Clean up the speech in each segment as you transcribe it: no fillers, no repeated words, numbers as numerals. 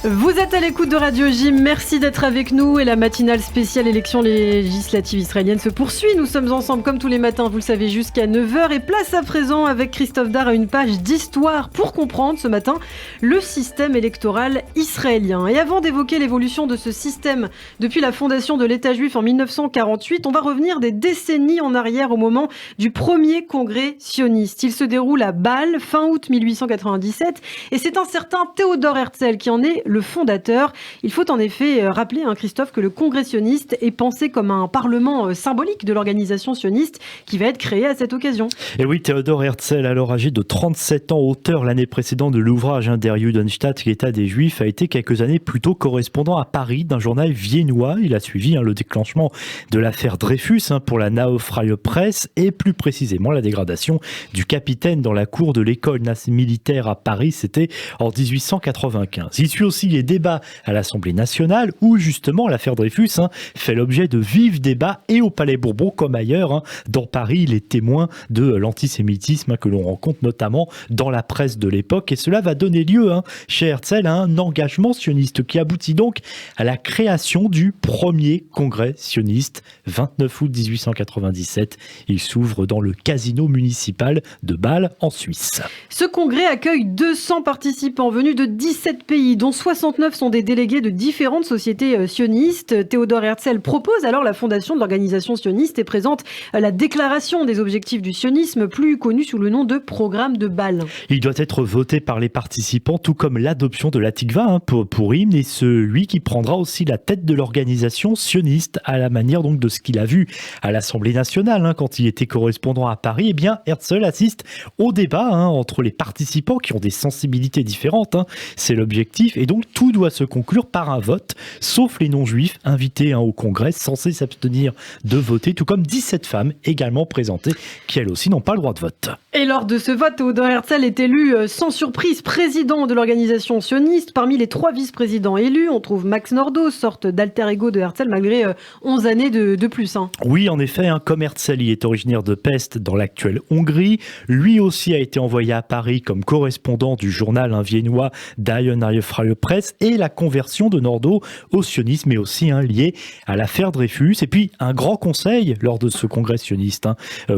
Vous êtes à l'écoute de Radio J, merci d'être avec nous et la matinale spéciale élection législative israélienne se poursuit. Nous sommes ensemble comme tous les matins, vous le savez, jusqu'à 9h et place à présent avec Christophe Dar à une page d'histoire pour comprendre ce matin le système électoral israélien. Et avant d'évoquer l'évolution de ce système depuis la fondation de l'État juif en 1948, on va revenir des décennies en arrière au moment du premier congrès sioniste. Il se déroule à Bâle fin août 1897 et c'est un certain Théodore Herzl qui en est le fondateur. Il faut en effet rappeler, Christophe, que le congrès sioniste est pensé comme un parlement symbolique de l'organisation sioniste qui va être créé à cette occasion. Et oui, Théodore Herzl, alors âgé de 37 ans, auteur l'année précédente de l'ouvrage Der Judenstaat, l'État des Juifs, a été quelques années plus tôt correspondant à Paris d'un journal viennois. Il a suivi le déclenchement de l'affaire Dreyfus pour la Neue Presse et plus précisément la dégradation du capitaine dans la cour de l'école militaire à Paris. C'était en 1895. Il suit aussi les débats à l'Assemblée nationale où justement l'affaire Dreyfus fait l'objet de vifs débats et au Palais Bourbon comme ailleurs. Dans Paris, il est témoin de l'antisémitisme que l'on rencontre notamment dans la presse de l'époque et cela va donner lieu chez Herzl à un engagement sioniste qui aboutit donc à la création du premier congrès sioniste 29 août 1897. Il s'ouvre dans le casino municipal de Bâle en Suisse. Ce congrès accueille 200 participants venus de 17 pays dont 69 sont des délégués de différentes sociétés sionistes. Théodore Herzl propose alors la fondation de l'organisation sioniste et présente la déclaration des objectifs du sionisme, plus connue sous le nom de programme de Bâle. Il doit être voté par les participants, tout comme l'adoption de la Tikva pour hymne et celui qui prendra aussi la tête de l'organisation sioniste à la manière donc de ce qu'il a vu à l'Assemblée nationale quand il était correspondant à Paris. Eh bien, Herzl assiste au débat entre les participants qui ont des sensibilités différentes. C'est l'objectif et donc tout doit se conclure par un vote, sauf les non-juifs invités au congrès, censés s'abstenir de voter, tout comme 17 femmes également présentées, qui elles aussi n'ont pas le droit de vote. Et lors de ce vote, Théodore Herzl est élu sans surprise président de l'organisation sioniste. Parmi les 3 vice-présidents élus, on trouve Max Nordau, sorte d'alter ego de Herzl, malgré 11 années de plus. Oui, en effet, comme Herzl est originaire de Pest dans l'actuelle Hongrie, lui aussi a été envoyé à Paris comme correspondant du journal viennois Die Neue Presse et la conversion de Nordau au sionisme est aussi lié à l'affaire Dreyfus. Et puis un grand conseil lors de ce congrès sioniste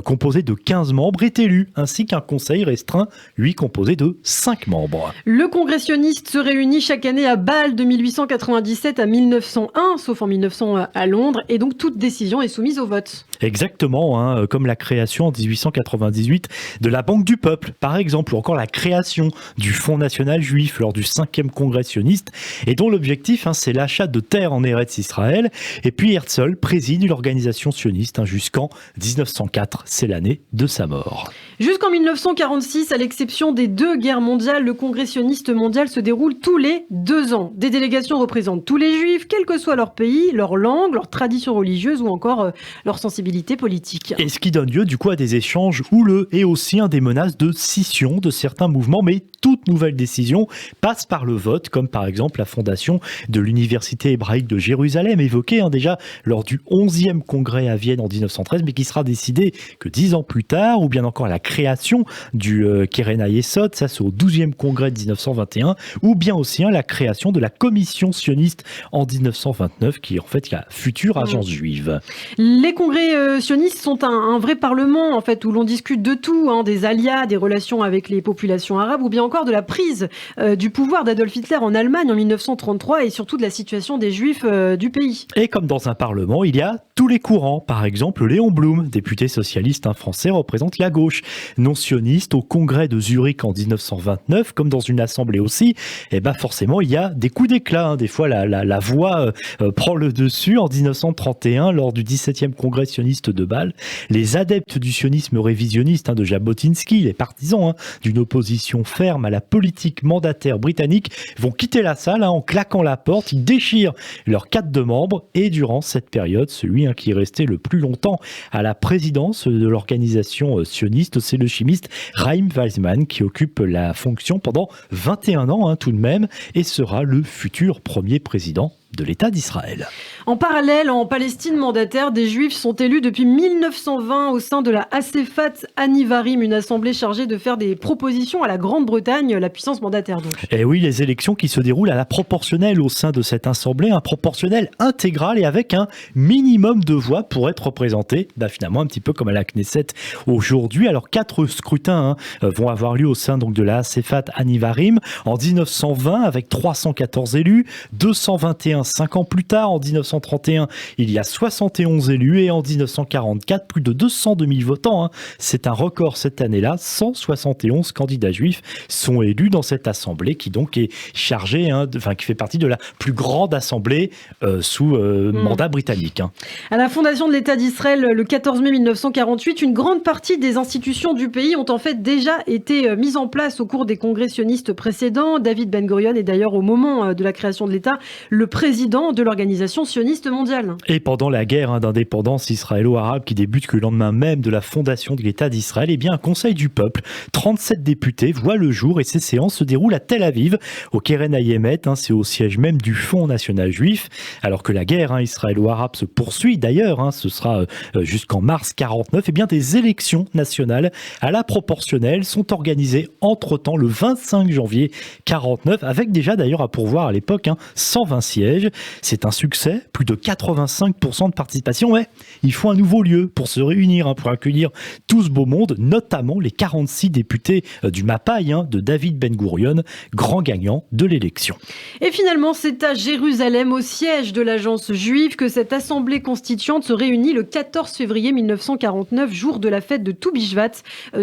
composé de 15 membres est élu, ainsi qu'un conseil restreint, lui composé de 5 membres. Le congrès sioniste se réunit chaque année à Bâle de 1897 à 1901, sauf en 1900 à Londres, et donc toute décision est soumise au vote. Exactement, comme la création en 1898 de la Banque du Peuple, par exemple, ou encore la création du Fonds national juif lors du 5e congrès sioniste, et dont l'objectif, c'est l'achat de terres en Eretz Israël. Et puis Herzl préside l'organisation sioniste jusqu'en 1904, c'est l'année de sa mort. Jusqu'en 1946, à l'exception des 2 guerres mondiales, le congrès sioniste mondial se déroule tous les 2 ans. Des délégations représentent tous les juifs, quel que soit leur pays, leur langue, leur tradition religieuse ou encore leur sensibilité politique. Et ce qui donne lieu du coup à des échanges houleux et aussi des menaces de scission de certains mouvements, mais toute nouvelle décision passe par le vote, comme par exemple la fondation de l'Université hébraïque de Jérusalem, évoquée déjà lors du 11e congrès à Vienne en 1913, mais qui sera décidée que 10 ans plus tard, ou bien encore la création du Keren HaYesod, ça c'est au 12e congrès de 1921, ou bien aussi la création de la commission sioniste en 1929, qui est en fait la future agence juive. Les congrès sionistes sont un vrai parlement en fait où l'on discute de tout, des alias, des relations avec les populations arabes, ou bien encore de la prise du pouvoir d'Adolf Hitler en Allemagne en 1933 et surtout de la situation des juifs du pays. Et comme dans un parlement, il y a tous les courants. Par exemple, Léon Blum, député socialiste français, représente la gauche. Non sioniste au congrès de Zurich en 1929, comme dans une assemblée aussi, forcément il y a des coups d'éclat. Des fois la voix prend le dessus. En 1931, lors du 17e congrès sioniste de Bâle, les adeptes du sionisme révisionniste de Jabotinsky, les partisans d'une opposition ferme à la politique mandataire britannique, vont quitter la salle en claquant la porte. Ils déchirent leurs 4 de membres et durant cette période, celui qui est resté le plus longtemps à la présidence de l'organisation sioniste, c'est le chimiste Chaim Weizmann qui occupe la fonction pendant 21 ans tout de même et sera le futur premier président de l'État d'Israël. En parallèle, en Palestine, mandataires des Juifs sont élus depuis 1920 au sein de la Asefat Hanivarim, une assemblée chargée de faire des propositions à la Grande-Bretagne, la puissance mandataire donc. Et oui, les élections qui se déroulent à la proportionnelle au sein de cette assemblée, un proportionnel intégral et avec un minimum de voix pour être représenté, finalement un petit peu comme à la Knesset aujourd'hui. Alors 4 scrutins vont avoir lieu au sein donc de la Asefat Hanivarim en 1920 avec 314 élus, 221 5 ans plus tard, en 1931, il y a 71 élus et en 1944, plus de 202 000 votants. C'est un record cette année-là. 171 candidats juifs sont élus dans cette assemblée qui donc est chargée, qui fait partie de la plus grande assemblée sous mandat britannique. À la fondation de l'État d'Israël, le 14 mai 1948, une grande partie des institutions du pays ont en fait déjà été mises en place au cours des congrès sionistes précédents. David Ben Gurion est d'ailleurs au moment de la création de l'État le président de l'organisation sioniste mondiale. Et pendant la guerre d'indépendance israélo-arabe qui débute le lendemain même de la fondation de l'État d'Israël, un conseil du peuple, 37 députés voient le jour et ces séances se déroulent à Tel Aviv, au Keren Hayemet, c'est au siège même du Fonds national juif, alors que la guerre israélo-arabe se poursuit d'ailleurs, ce sera jusqu'en mars 49, des élections nationales à la proportionnelle sont organisées entre-temps le 25 janvier 49, avec déjà d'ailleurs à pourvoir à l'époque 120 sièges. C'est un succès, plus de 85% de participation. Il faut un nouveau lieu pour se réunir, pour accueillir tout ce beau monde, notamment les 46 députés du Mapai de David Ben Gurion, grand gagnant de l'élection. Et finalement, c'est à Jérusalem, au siège de l'agence juive, que cette assemblée constituante se réunit le 14 février 1949, jour de la fête de Tou Bishvat,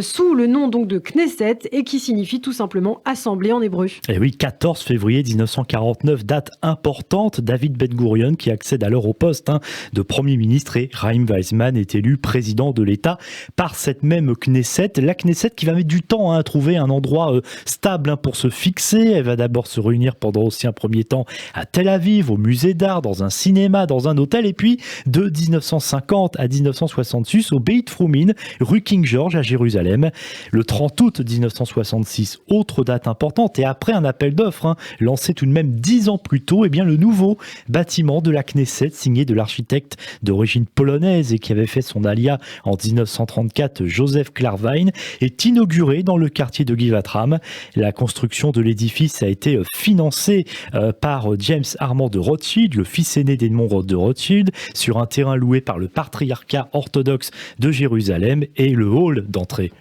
sous le nom donc de Knesset, et qui signifie tout simplement assemblée en hébreu. Et oui, 14 février 1949, date importante. David Ben Gurion, qui accède alors au poste de Premier ministre, et Chaim Weizmann est élu président de l'État par cette même Knesset. La Knesset qui va mettre du temps à trouver un endroit stable pour se fixer. Elle va d'abord se réunir pendant aussi un premier temps à Tel Aviv, au musée d'art, dans un cinéma, dans un hôtel, et puis de 1950 à 1966 au Beit Frumin, rue King George à Jérusalem. Le 30 août 1966, autre date importante, et après un appel d'offres lancé tout de même 10 ans plus tôt, le nouveau bâtiment de la Knesset, signé de l'architecte d'origine polonaise et qui avait fait son alia en 1934, Joseph Klarwein, est inauguré dans le quartier de Givatram. La construction de l'édifice a été financée par James Armand de Rothschild, le fils aîné d'Edmond de Rothschild, sur un terrain loué par le patriarcat orthodoxe de Jérusalem, et le hall d'entrée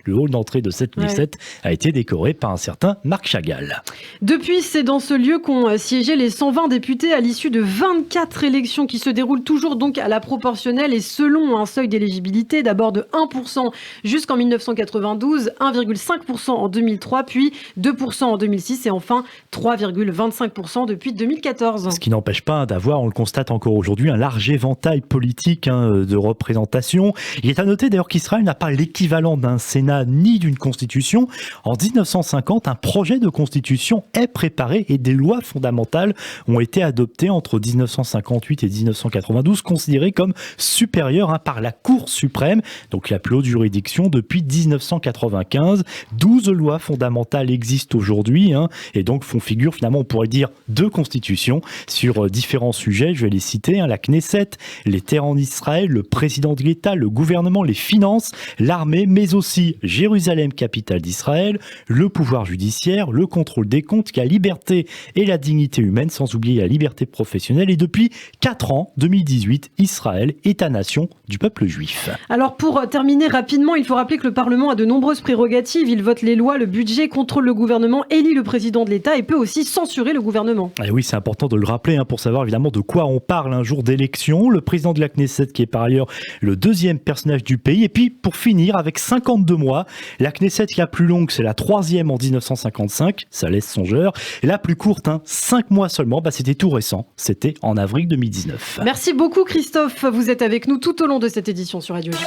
de cette Knesset a été décoré par un certain Marc Chagall. Depuis, c'est dans ce lieu qu'ont siégé les 120 députés à l'issue de 24 élections qui se déroulent toujours donc à la proportionnelle et selon un seuil d'éligibilité, d'abord de 1% jusqu'en 1992, 1,5% en 2003, puis 2% en 2006 et enfin 3,25% depuis 2014. Ce qui n'empêche pas d'avoir, on le constate encore aujourd'hui, un large éventail politique de représentation. Il est à noter d'ailleurs qu'Israël n'a pas l'équivalent d'un Sénat ni d'une constitution. En 1950, un projet de constitution est préparé et des lois fondamentales ont été adoptées entre 1958 et 1992, considérées comme supérieures par la Cour suprême, donc la plus haute juridiction depuis 1995. 12 lois fondamentales existent aujourd'hui et donc font figure, finalement, on pourrait dire, de constitutions sur différents sujets. Je vais les citer, la Knesset, les terres en Israël, le président de l'État, le gouvernement, les finances, l'armée, mais aussi Jérusalem, capitale d'Israël, le pouvoir judiciaire, le contrôle des comptes, la liberté et la dignité humaine, sans oublier la liberté professionnelle. Et depuis 4 ans, 2018, Israël, État-nation du peuple juif. Alors pour terminer rapidement, il faut rappeler que le Parlement a de nombreuses prérogatives. Il vote les lois, le budget, contrôle le gouvernement, élit le président de l'État et peut aussi censurer le gouvernement. Et oui, c'est important de le rappeler pour savoir évidemment de quoi on parle un jour d'élection. Le président de la Knesset qui est par ailleurs le deuxième personnage du pays. Et puis pour finir, avec 52 mois, la Knesset la plus longue, c'est la 3e en 1955, ça laisse songeur. Et la plus courte, 5 mois seulement, c'était tout récent, c'était en avril 2019. Merci beaucoup Christophe, vous êtes avec nous tout au long de cette édition sur Radio J.